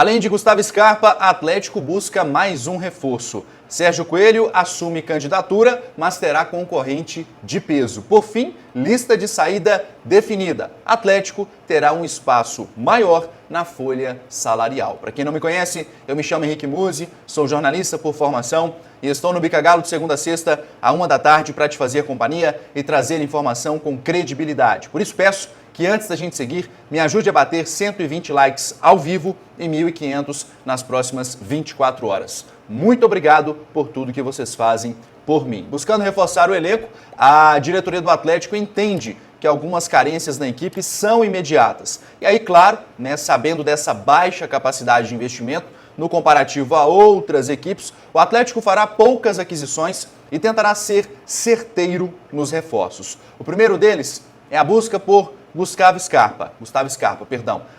Além de Gustavo Scarpa, Atlético busca mais um reforço. Sérgio Coelho assume candidatura, mas terá concorrente de peso. Por fim, lista de saída definida. Atlético terá um espaço maior na folha salarial. Para quem não me conhece, eu me chamo Henrique Musi, sou jornalista por formação e estou no Bica Galo de segunda a sexta, à 1 da tarde, para te fazer companhia e trazer informação com credibilidade. Por isso peço que antes da gente seguir, me ajude a bater 120 likes ao vivo e 1.500 nas próximas 24 horas. Muito obrigado por tudo que vocês fazem por mim. Buscando reforçar o elenco, a diretoria do Atlético entende que algumas carências na equipe são imediatas. E aí, claro, sabendo dessa baixa capacidade de investimento, no comparativo a outras equipes, o Atlético fará poucas aquisições e tentará ser certeiro nos reforços. O primeiro deles é a busca por Gustavo Scarpa.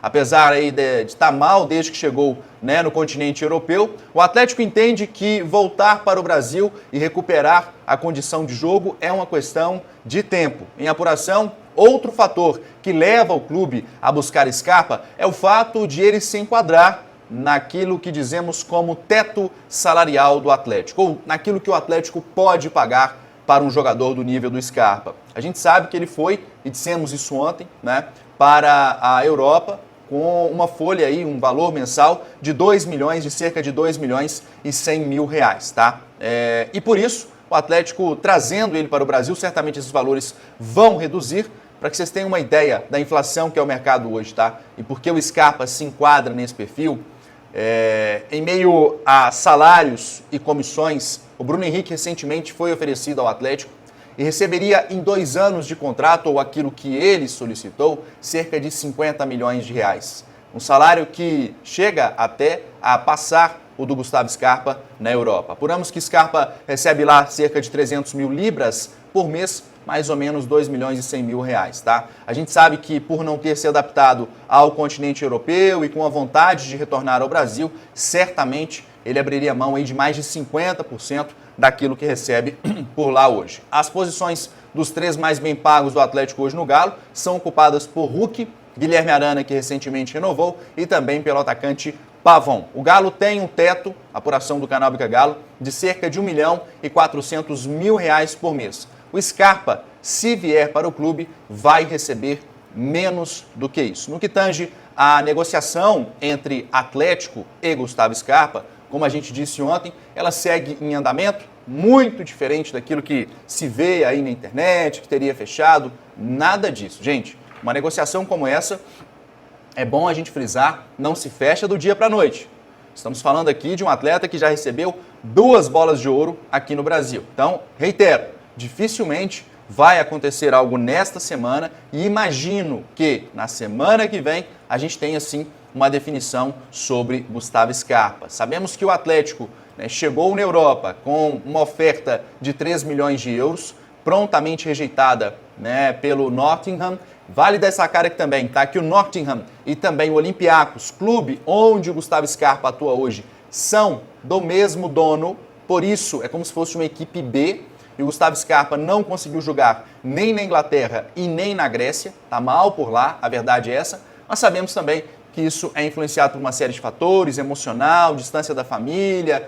Apesar aí de estar mal desde que chegou no continente europeu, o Atlético entende que voltar para o Brasil e recuperar a condição de jogo é uma questão de tempo. Em apuração, outro fator que leva o clube a buscar Scarpa é o fato de ele se enquadrar naquilo que dizemos como teto salarial do Atlético, ou naquilo que o Atlético pode pagar para um jogador do nível do Scarpa. A gente sabe que ele foi, e dissemos isso ontem, para a Europa com uma folha aí, um valor mensal de 2 milhões, de cerca de 2 milhões e 100 mil reais, tá? E por isso, o Atlético trazendo ele para o Brasil, certamente esses valores vão reduzir, para que vocês tenham uma ideia da inflação que é o mercado hoje, tá? E por que o Scarpa se enquadra nesse perfil. Em meio a salários e comissões, o Bruno Henrique recentemente foi oferecido ao Atlético e receberia em 2 anos de contrato, ou aquilo que ele solicitou, cerca de 50 milhões de reais. Um salário que chega até a passar o do Gustavo Scarpa na Europa. Apuramos que Scarpa recebe lá cerca de 300 mil libras por mês, mais ou menos 2 milhões e 100 mil reais, tá? A gente sabe que por não ter se adaptado ao continente europeu e com a vontade de retornar ao Brasil, certamente ele abriria mão aí de mais de 50% daquilo que recebe por lá hoje. As posições dos 3 mais bem pagos do Atlético hoje no Galo são ocupadas por Hulk, Guilherme Arana, que recentemente renovou, e também pelo atacante Pavon. O Galo tem um teto, apuração do canal Bica Galo, de cerca de 1 milhão e 400 mil reais por mês. O Scarpa, se vier para o clube, vai receber menos do que isso. No que tange à negociação entre Atlético e Gustavo Scarpa, como a gente disse ontem, ela segue em andamento, muito diferente daquilo que se vê aí na internet, que teria fechado, nada disso. Gente, uma negociação como essa, é bom a gente frisar, não se fecha do dia para a noite. Estamos falando aqui de um atleta que já recebeu 2 bolas de ouro aqui no Brasil. Então, reitero, dificilmente vai acontecer algo nesta semana e imagino que na semana que vem a gente tenha sim uma definição sobre Gustavo Scarpa. Sabemos que o Atlético chegou na Europa com uma oferta de 3 milhões de euros, prontamente rejeitada pelo Nottingham. Vale destacar aqui também, tá, que o Nottingham e também o Olympiacos, clube onde o Gustavo Scarpa atua hoje, são do mesmo dono, por isso é como se fosse uma equipe B, e o Gustavo Scarpa não conseguiu jogar nem na Inglaterra e nem na Grécia, tá mal por lá, a verdade é essa, mas sabemos também que isso é influenciado por uma série de fatores, emocional, distância da família,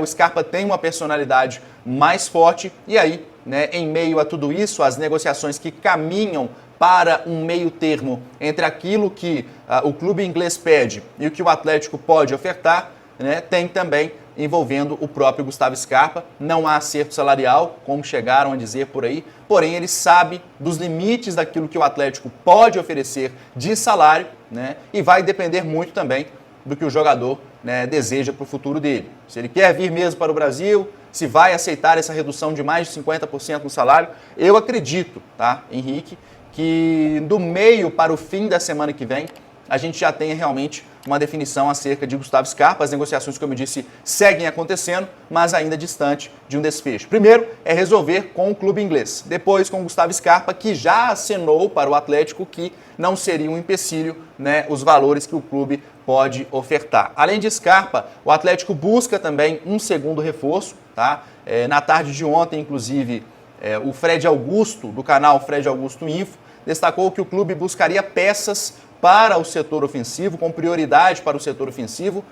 o Scarpa tem uma personalidade mais forte, e aí, em meio a tudo isso, as negociações que caminham para um meio termo entre aquilo que o clube inglês pede e o que o Atlético pode ofertar, tem também envolvendo o próprio Gustavo Scarpa. Não há acerto salarial, como chegaram a dizer por aí, porém ele sabe dos limites daquilo que o Atlético pode oferecer de salário, e vai depender muito também do que o jogador deseja para o futuro dele. Se ele quer vir mesmo para o Brasil, se vai aceitar essa redução de mais de 50% no salário, eu acredito, tá, Henrique, que do meio para o fim da semana que vem, a gente já tenha realmente uma definição acerca de Gustavo Scarpa. As negociações, como eu disse, seguem acontecendo, mas ainda distante de um desfecho. Primeiro é resolver com o clube inglês, depois com o Gustavo Scarpa, que já acenou para o Atlético que não seria um empecilho os valores que o clube pode ofertar. Além de Scarpa, o Atlético busca também um segundo reforço, tá? Na tarde de ontem, inclusive, o Fred Augusto, do canal Fred Augusto Info, destacou que o clube buscaria peças para o setor ofensivo, com prioridade para o setor ofensivo,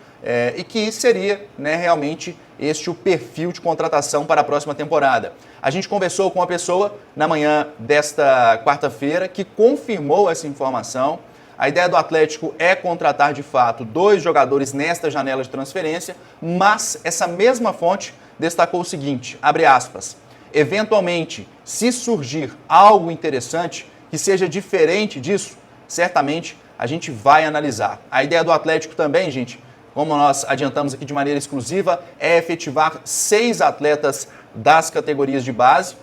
e que seria, né, realmente este o perfil de contratação para a próxima temporada. A gente conversou com uma pessoa na manhã desta quarta-feira que confirmou essa informação. A ideia do Atlético é contratar de fato 2 jogadores nesta janela de transferência, mas essa mesma fonte destacou o seguinte, abre aspas, eventualmente, se surgir algo interessante que seja diferente disso, certamente a gente vai analisar. A ideia do Atlético também, gente, como nós adiantamos aqui de maneira exclusiva, é efetivar 6 atletas das categorias de base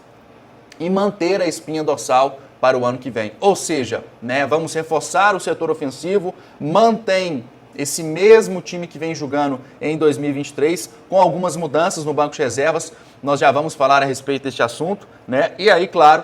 e manter a espinha dorsal para o ano que vem. Ou seja, né, vamos reforçar o setor ofensivo, mantém esse mesmo time que vem jogando em 2023, com algumas mudanças no banco de reservas. Nós já vamos falar a respeito deste assunto, né? E aí, claro,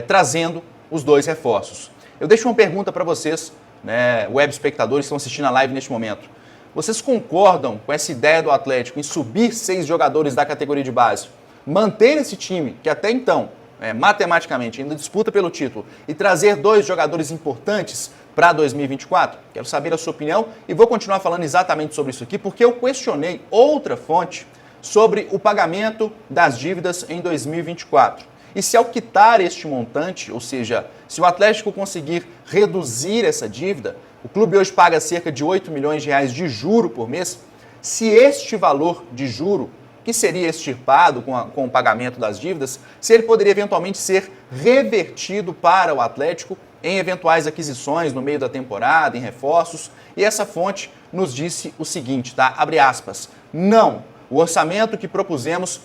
trazendo os 2 reforços. Eu deixo uma pergunta para vocês, né, web espectadores que estão assistindo a live neste momento. Vocês concordam com essa ideia do Atlético em subir 6 jogadores da categoria de base, manter esse time, que até então, matematicamente, ainda disputa pelo título, e trazer 2 jogadores importantes para 2024? Quero saber a sua opinião e vou continuar falando exatamente sobre isso aqui, porque eu questionei outra fonte sobre o pagamento das dívidas em 2024. E se ao quitar este montante, ou seja, se o Atlético conseguir reduzir essa dívida, o clube hoje paga cerca de 8 milhões de reais de juro por mês, se este valor de juro, que seria extirpado com o pagamento das dívidas, se ele poderia eventualmente ser revertido para o Atlético em eventuais aquisições no meio da temporada, em reforços, e essa fonte nos disse o seguinte, tá? Abre aspas, não, o orçamento que propusemos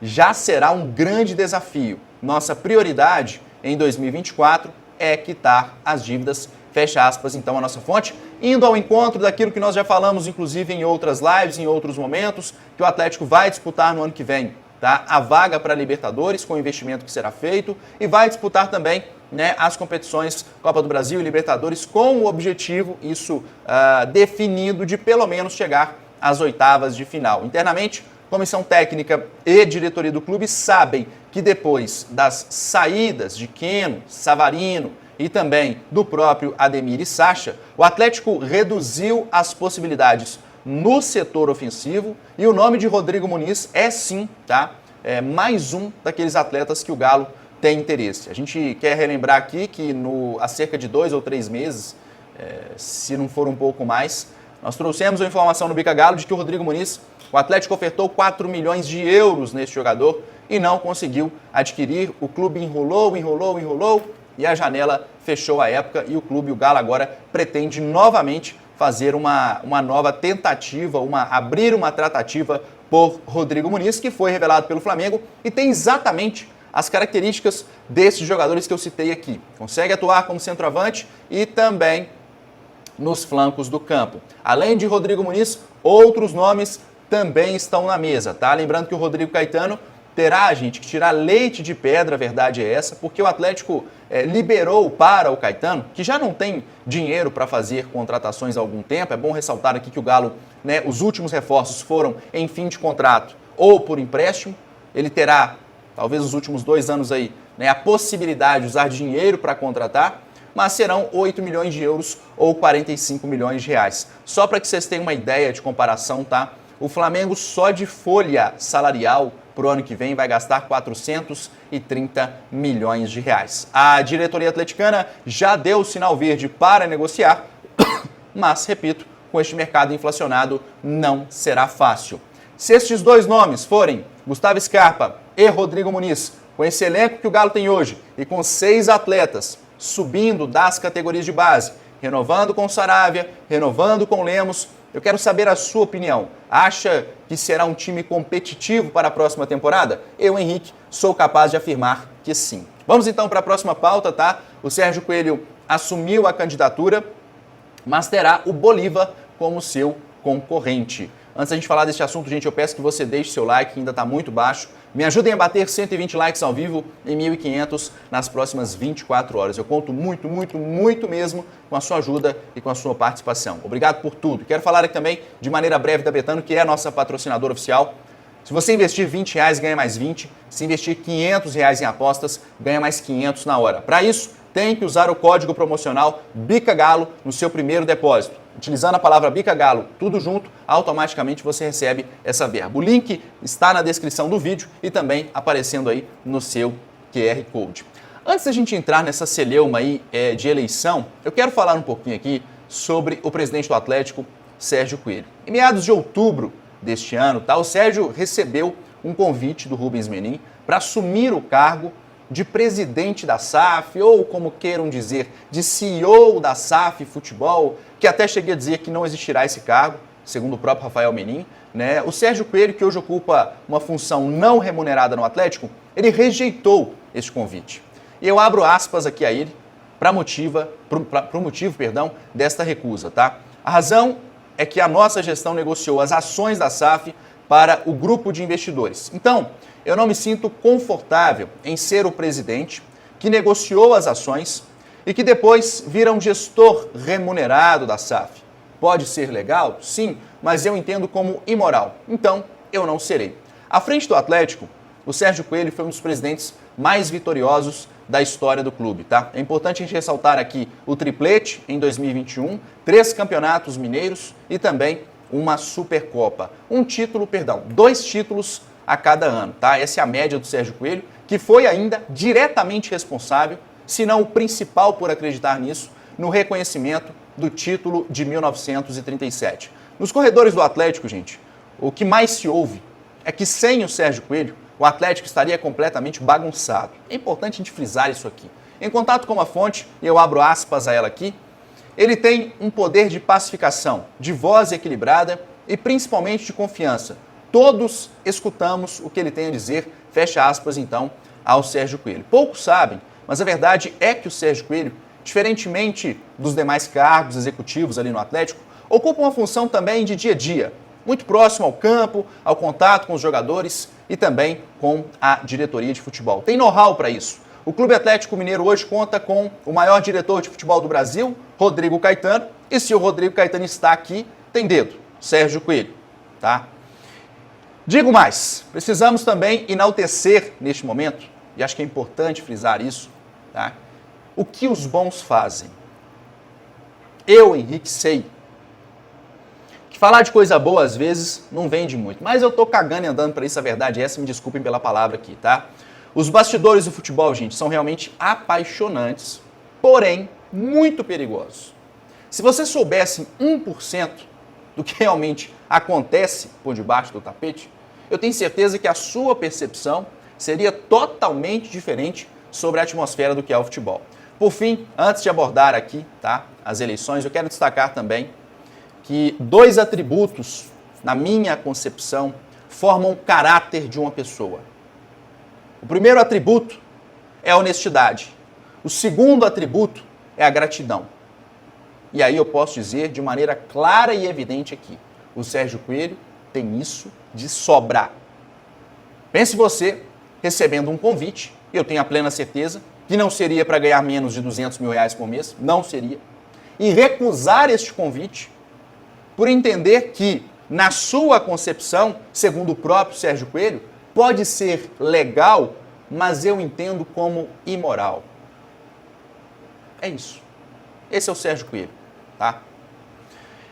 já será um grande desafio. Nossa prioridade em 2024 é quitar as dívidas, fecha aspas, então, a nossa fonte, indo ao encontro daquilo que nós já falamos, inclusive, em outras lives, em outros momentos, que o Atlético vai disputar no ano que vem, tá? A vaga para a Libertadores, com o investimento que será feito, e vai disputar também, né, as competições Copa do Brasil e Libertadores, com o objetivo, isso definido, de pelo menos chegar às oitavas de final. Internamente, comissão técnica e diretoria do clube sabem que depois das saídas de Keno, Savarino e também do próprio Ademir e Sacha, o Atlético reduziu as possibilidades no setor ofensivo e o nome de Rodrigo Muniz é sim, tá? Mais um daqueles atletas que o Galo tem interesse. A gente quer relembrar aqui que há cerca de 2 ou 3 meses, se não for um pouco mais, nós trouxemos a informação no Bica Galo de que o Rodrigo Muniz, o Atlético ofertou 4 milhões de euros neste jogador e não conseguiu adquirir. O clube enrolou e a janela fechou a época e o clube, o Galo, agora pretende novamente fazer uma nova tentativa, abrir uma tratativa por Rodrigo Muniz, que foi revelado pelo Flamengo e tem exatamente as características desses jogadores que eu citei aqui. Consegue atuar como centroavante e também nos flancos do campo. Além de Rodrigo Muniz, outros nomes também estão na mesa, tá? Lembrando que o Rodrigo Caetano terá, gente, que tirar leite de pedra, a verdade é essa, porque o Atlético liberou para o Caetano, que já não tem dinheiro para fazer contratações há algum tempo. É bom ressaltar aqui que o Galo, né, os últimos reforços foram em fim de contrato ou por empréstimo. Ele terá, talvez nos últimos 2 anos aí, né, a possibilidade de usar dinheiro para contratar, mas serão 8 milhões de euros ou 45 milhões de reais. Só para que vocês tenham uma ideia de comparação, tá? O Flamengo só de folha salarial para o ano que vem vai gastar 430 milhões de reais. A diretoria atleticana já deu o sinal verde para negociar, mas, repito, com este mercado inflacionado não será fácil. Se estes 2 nomes forem Gustavo Scarpa e Rodrigo Muniz, com esse elenco que o Galo tem hoje e com 6 atletas subindo das categorias de base, renovando com o Saravia, renovando com o Lemos, eu quero saber a sua opinião. Acha que será um time competitivo para a próxima temporada? Eu, Henrique, sou capaz de afirmar que sim. Vamos então para a próxima pauta, tá? O Sérgio Coelho assumiu a candidatura, mas terá o Bolívar como seu concorrente. Antes da gente falar deste assunto, gente, eu peço que você deixe seu like, que ainda está muito baixo. Me ajudem a bater 120 likes ao vivo e 1.500 nas próximas 24 horas. Eu conto muito, muito, muito mesmo com a sua ajuda e com a sua participação. Obrigado por tudo. Quero falar aqui também, de maneira breve, da Betano, que é a nossa patrocinadora oficial. Se você investir R$20, ganha mais 20. Se investir R$500 em apostas, ganha mais 500 na hora. Para isso, tem que usar o código promocional BICAGALO no seu primeiro depósito. Utilizando a palavra BICAGALO, tudo junto, automaticamente você recebe essa verba. O link está na descrição do vídeo e também aparecendo aí no seu QR Code. Antes da gente entrar nessa celeuma aí de eleição, eu quero falar um pouquinho aqui sobre o presidente do Atlético, Sérgio Coelho. Em meados de outubro deste ano, o Sérgio recebeu um convite do Rubens Menin para assumir o cargo de presidente da SAF, ou como queiram dizer, de CEO da SAF Futebol, que até cheguei a dizer que não existirá esse cargo, segundo o próprio Rafael Menin, né? O Sérgio Coelho, que hoje ocupa uma função não remunerada no Atlético, ele rejeitou este convite. E eu abro aspas aqui a ele para o motivo desta recusa, tá? A razão é que a nossa gestão negociou as ações da SAF para o grupo de investidores. Então, eu não me sinto confortável em ser o presidente que negociou as ações e que depois vira um gestor remunerado da SAF. Pode ser legal? Sim, mas eu entendo como imoral. Então, eu não serei. À frente do Atlético, o Sérgio Coelho foi um dos presidentes mais vitoriosos da história do clube, tá? É importante a gente ressaltar aqui o triplete em 2021, 3 campeonatos mineiros e também uma Supercopa. 2 títulos a cada ano, tá? Essa é a média do Sérgio Coelho, que foi ainda diretamente responsável, se não o principal por acreditar nisso, no reconhecimento do título de 1937. Nos corredores do Atlético, gente, o que mais se ouve é que sem o Sérgio Coelho, o Atlético estaria completamente bagunçado. É importante a gente frisar isso aqui. Em contato com uma fonte, e eu abro aspas a ela aqui, ele tem um poder de pacificação, de voz equilibrada e principalmente de confiança. Todos escutamos o que ele tem a dizer, fecha aspas então, ao Sérgio Coelho. Poucos sabem, mas a verdade é que o Sérgio Coelho, diferentemente dos demais cargos executivos ali no Atlético, ocupa uma função também de dia a dia, muito próximo ao campo, ao contato com os jogadores e também com a diretoria de futebol. Tem know-how para isso. O Clube Atlético Mineiro hoje conta com o maior diretor de futebol do Brasil, Rodrigo Caetano, e se o Rodrigo Caetano está aqui, tem dedo, Sérgio Coelho, tá? Digo mais, precisamos também enaltecer neste momento, e acho que é importante frisar isso, tá? O que os bons fazem. Eu, Henrique, sei que falar de coisa boa às vezes não vende muito, mas eu tô cagando e andando para isso, a verdade é essa, me desculpem pela palavra aqui, tá? Os bastidores do futebol, gente, são realmente apaixonantes, porém muito perigosos. Se você soubesse 1% do que realmente acontece por debaixo do tapete, eu tenho certeza que a sua percepção seria totalmente diferente sobre a atmosfera do que é o futebol. Por fim, antes de abordar aqui, tá, as eleições, eu quero destacar também que 2 atributos, na minha concepção, formam o caráter de uma pessoa. O primeiro atributo é a honestidade. O segundo atributo é a gratidão. E aí eu posso dizer de maneira clara e evidente aqui, o Sérgio Coelho tem isso de sobra. Pense você recebendo um convite, e eu tenho a plena certeza que não seria para ganhar menos de R$200 mil por mês, não seria, e recusar este convite por entender que, na sua concepção, segundo o próprio Sérgio Coelho, pode ser legal, mas eu entendo como imoral. É isso. Esse é o Sérgio Coelho, tá?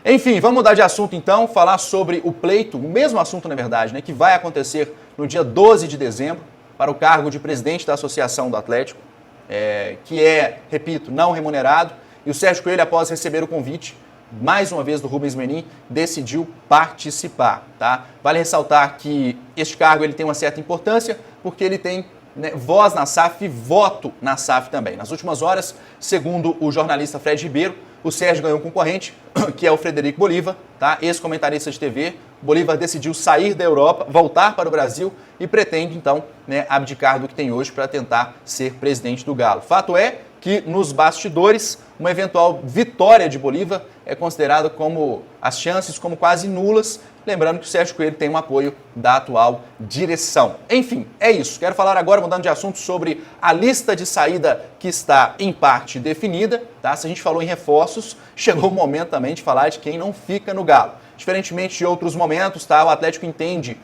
Enfim, vamos mudar de assunto então, falar sobre o pleito, o mesmo assunto na verdade, né, que vai acontecer no dia 12 de dezembro para o cargo de presidente da Associação do Atlético, que é, repito, não remunerado, e o Sérgio Coelho, após receber o convite, mais uma vez do Rubens Menin, decidiu participar, tá? Vale ressaltar que este cargo ele tem uma certa importância, porque ele tem voz na SAF e voto na SAF também. Nas últimas horas, segundo o jornalista Fred Ribeiro, o Sérgio ganhou um concorrente, que é o Frederico Bolívar, tá? Ex-comentarista de TV. Bolívar decidiu sair da Europa, voltar para o Brasil e pretende, então, abdicar do que tem hoje para tentar ser presidente do Galo. Fato é que, nos bastidores, uma eventual vitória de Bolívar é considerada como as chances como quase nulas, lembrando que o Sérgio Coelho tem um apoio da atual direção. Enfim, é isso. Quero falar agora, mudando de assunto, sobre a lista de saída que está em parte definida, tá? Se a gente falou em reforços, chegou o momento também de falar de quem não fica no Galo. Diferentemente de outros momentos, tá? O Atlético entende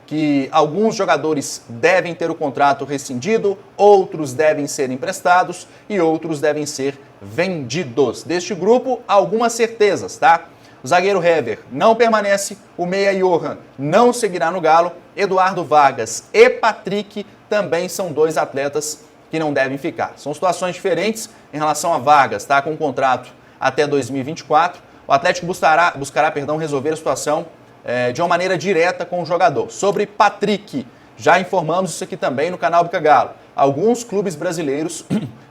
que alguns jogadores devem ter o contrato rescindido, outros devem ser emprestados e outros devem ser vendidos. Deste grupo, algumas certezas, tá? O zagueiro Hever não permanece, o meia Johan não seguirá no Galo, Eduardo Vargas e Patrick também são dois atletas que não devem ficar. São situações diferentes em relação a Vargas, tá? Com contrato até 2024, o Atlético buscará resolver a situação de uma maneira direta com o jogador. Sobre Patrick, já informamos isso aqui também no canal Bica Galo. Alguns clubes brasileiros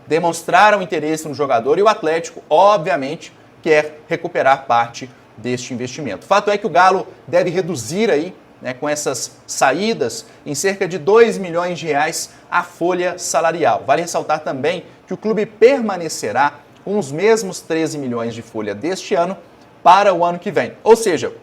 demonstraram interesse no jogador e o Atlético, obviamente, quer recuperar parte deste investimento. Fato é que o Galo deve reduzir aí, né, com essas saídas, em cerca de 2 milhões de reais a folha salarial. Vale ressaltar também que o clube permanecerá com os mesmos 13 milhões de folha deste ano para o ano que vem. Ou seja,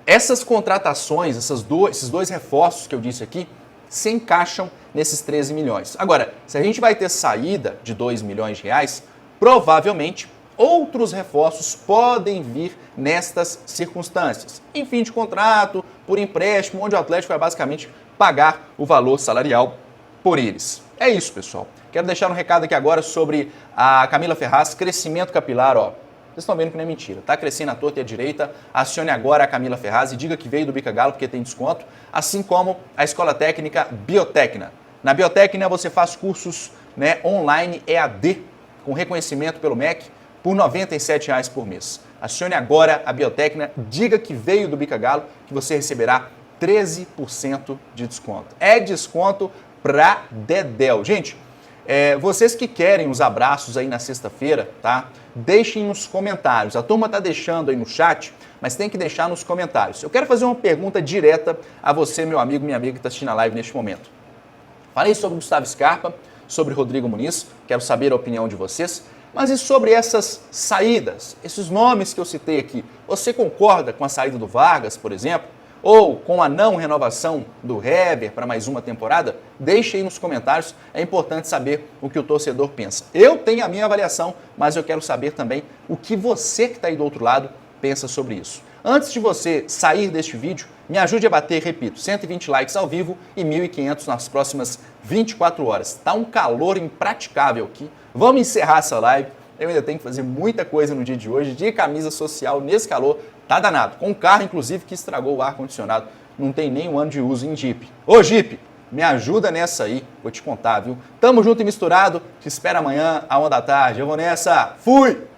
essas contratações, esses dois reforços que eu disse aqui, se encaixam nesses 13 milhões. Agora, se a gente vai ter saída de 2 milhões de reais, provavelmente outros reforços podem vir nestas circunstâncias. Em fim de contrato, por empréstimo, onde o Atlético vai basicamente pagar o valor salarial por eles. É isso, pessoal. Quero deixar um recado aqui agora sobre a Camila Ferraz, crescimento capilar, ó. Vocês estão vendo que não é mentira, tá crescendo à torta e à direita. Acione agora a Camila Ferraz e diga que veio do Bica Galo porque tem desconto, assim como a Escola Técnica Biotecna. Na Biotecna você faz cursos, né, online EAD com reconhecimento pelo MEC por R$ 97,00 por mês. Acione agora a Biotecna, diga que veio do Bica Galo que você receberá 13% de desconto. É desconto pra dedéu. Gente, vocês que querem os abraços aí na sexta-feira, tá? Deixem nos comentários. A turma tá deixando aí no chat, mas tem que deixar nos comentários. Eu quero fazer uma pergunta direta a você, meu amigo, minha amiga que está assistindo a live neste momento. Falei sobre Gustavo Scarpa, sobre Rodrigo Muniz, quero saber a opinião de vocês. Mas e sobre essas saídas, esses nomes que eu citei aqui? Você concorda com a saída do Vargas, por exemplo? Ou com a não renovação do Hever para mais uma temporada? Deixe aí nos comentários, é importante saber o que o torcedor pensa. Eu tenho a minha avaliação, mas eu quero saber também o que você que está aí do outro lado pensa sobre isso. Antes de você sair deste vídeo, me ajude a bater, repito, 120 likes ao vivo e 1.500 nas próximas 24 horas. Tá um calor impraticável aqui. Vamos encerrar essa live. Eu ainda tenho que fazer muita coisa no dia de hoje, de camisa social nesse calor. Tá danado. Com um carro, inclusive, que estragou o ar-condicionado. Não tem nem um ano de uso em Jeep. Ô, Jeep, me ajuda nessa aí. Vou te contar, viu? Tamo junto e misturado. Te espero amanhã, à 1 da tarde. Eu vou nessa. Fui!